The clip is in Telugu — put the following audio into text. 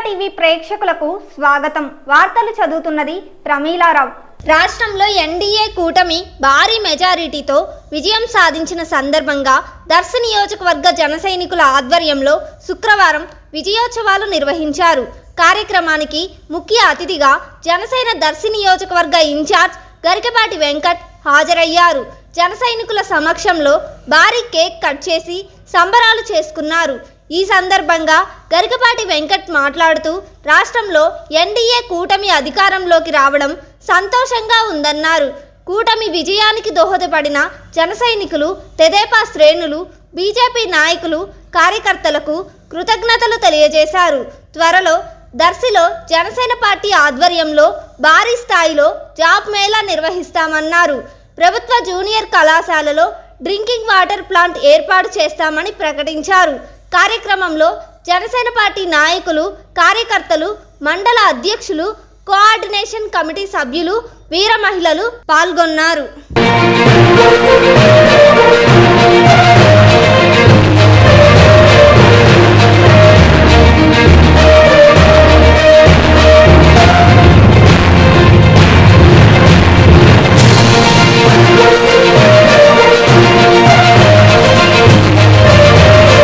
టీవీ ప్రేక్షకులకు స్వాగతం. వార్తలు చదువుతున్నది ప్రమీలారావు. రాష్ట్రంలో ఎన్డీఏ కూటమి భారీ మెజారిటీతో విజయం సాధించిన సందర్భంగా దర్శి నియోజకవర్గ జనసైనికుల ఆధ్వర్యంలో శుక్రవారం విజయోత్సవాలు నిర్వహించారు. కార్యక్రమానికి ముఖ్య అతిథిగా జనసేన దర్శి నియోజకవర్గ ఇన్ఛార్జ్ గరికపాటి వెంకట్ హాజరయ్యారు. జనసైనికుల సమక్షంలో భారీ కేక్ కట్ చేసి సంబరాలు చేసుకున్నారు. ఈ సందర్భంగా గరికపాటి వెంకట్ మాట్లాడుతూ రాష్ట్రంలో ఎన్డీఏ కూటమి అధికారంలోకి రావడం సంతోషంగా ఉందన్నారు. కూటమి విజయానికి దోహదపడిన జనసైనికులు, తెదేపా శ్రేణులు, బీజేపీ నాయకులు, కార్యకర్తలకు కృతజ్ఞతలు తెలియజేశారు. త్వరలో దర్శిలో జనసేన పార్టీ ఆధ్వర్యంలో భారీ స్థాయిలో జాబ్ మేళా నిర్వహిస్తామన్నారు. ప్రభుత్వ జూనియర్ కళాశాలలో డ్రింకింగ్ వాటర్ ప్లాంట్ ఏర్పాటు చేస్తామని ప్రకటించారు. కార్యక్రమంలో జనసేన పార్టీ నాయకులు, కార్యకర్తలు, మండల అధ్యక్షులు, కోఆర్డినేషన్ కమిటీ సభ్యులు, వీర మహిళలు పాల్గొన్నారు.